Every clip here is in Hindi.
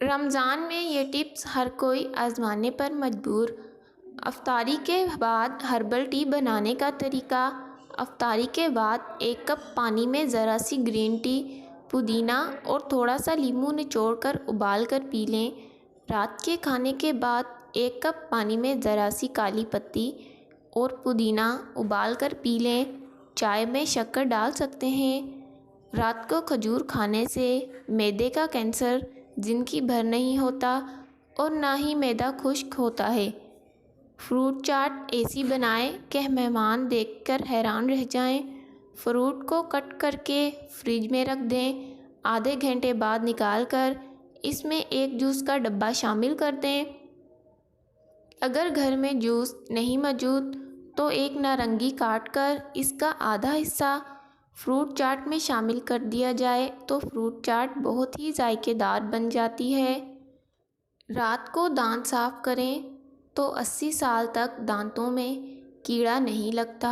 रमज़ान में ये टिप्स हर कोई आजमाने पर मजबूर। अफ्तारी के बाद हर्बल टी बनाने का तरीका। अफ्तारी के बाद 1 कप पानी में ज़रा सी ग्रीन टी, पुदीना और थोड़ा सा नींबू निचोड़कर उबाल कर पी लें। रात के खाने के बाद 1 कप पानी में ज़रा सी काली पत्ती और पुदीना उबाल कर पी लें। चाय में शक्कर डाल सकते हैं। रात को खजूर खाने से मैदे का कैंसर जिंदगी भर नहीं होता और ना ही मैदा खुश्क होता है। फ्रूट चाट ऐसी बनाएं कि मेहमान देखकर हैरान रह जाएं। फ्रूट को कट करके फ्रिज में रख दें। आधे घंटे बाद निकाल कर इसमें एक जूस का डब्बा शामिल कर दें। अगर घर में जूस नहीं मौजूद तो एक नारंगी काट कर इसका आधा हिस्सा फ्रूट चाट में शामिल कर दिया जाए तो फ्रूट चाट बहुत ही जायकेदार बन जाती है। रात को दांत साफ करें तो 80 साल तक दांतों में कीड़ा नहीं लगता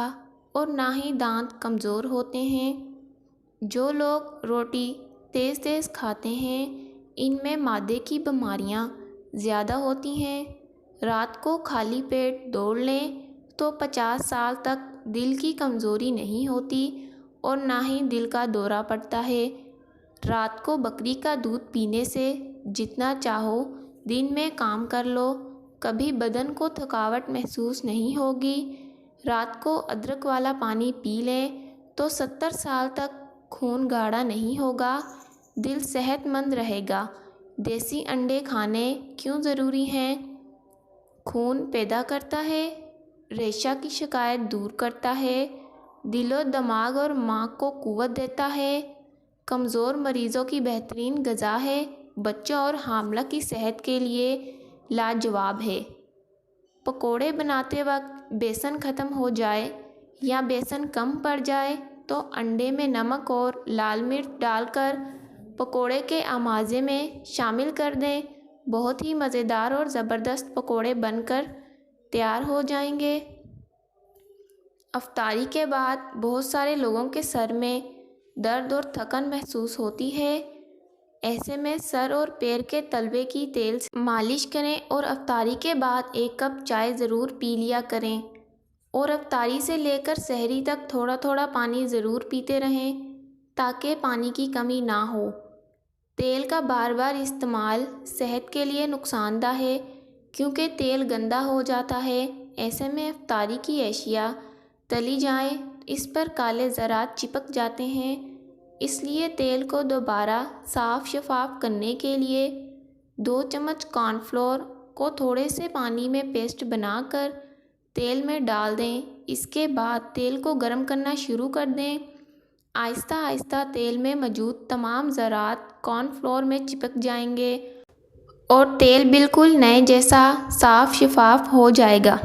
और ना ही दांत कमज़ोर होते हैं। जो लोग रोटी तेज़ तेज़ खाते हैं इनमें मादे की बीमारियां ज़्यादा होती हैं। रात को खाली पेट दौड़ लें तो 50 साल तक दिल की कमज़ोरी नहीं होती और ना ही दिल का दौरा पड़ता है। रात को बकरी का दूध पीने से जितना चाहो दिन में काम कर लो, कभी बदन को थकावट महसूस नहीं होगी। रात को अदरक वाला पानी पी लें तो 70 साल तक खून गाढ़ा नहीं होगा, दिल सेहतमंद रहेगा। देसी अंडे खाने क्यों ज़रूरी हैं? खून पैदा करता है, रेशा की शिकायत दूर करता है, दिलो दिमाग और माँ को कुव्वत देता है, कमज़ोर मरीज़ों की बेहतरीन ग़िज़ा है, बच्चों और हामला की सेहत के लिए लाजवाब है। पकोड़े बनाते वक्त बेसन ख़त्म हो जाए या बेसन कम पड़ जाए तो अंडे में नमक और लाल मिर्च डालकर पकोड़े के अमाज़े में शामिल कर दें। बहुत ही मज़ेदार और ज़बरदस्त पकोड़े बनकर तैयार हो जाएंगे। अफ्तारी के बाद बहुत सारे लोगों के सर में दर्द और थकन महसूस होती है। ऐसे में सर और पैर के तलवे की तेल से मालिश करें और अफ्तारी के बाद 1 कप चाय ज़रूर पी लिया करें और अफ्तारी से लेकर सहरी तक थोड़ा थोड़ा पानी ज़रूर पीते रहें ताकि पानी की कमी ना हो। तेल का बार बार इस्तेमाल सेहत के लिए नुकसानदा है क्योंकि तेल गंदा हो जाता है। ऐसे में अफ्तारी की अशिया तली जाएं, इस पर काले ज़रात चिपक जाते हैं। इसलिए तेल को दोबारा साफ़ शफाफ करने के लिए 2 चम्मच कॉर्नफ्लोर को थोड़े से पानी में पेस्ट बनाकर तेल में डाल दें। इसके बाद तेल को गर्म करना शुरू कर दें। आहिस्ता आहिस्ता तेल में मौजूद तमाम ज़रात कॉर्नफ्लोर में चिपक जाएंगे और तेल बिल्कुल नए जैसा साफ़ शफाफ हो जाएगा।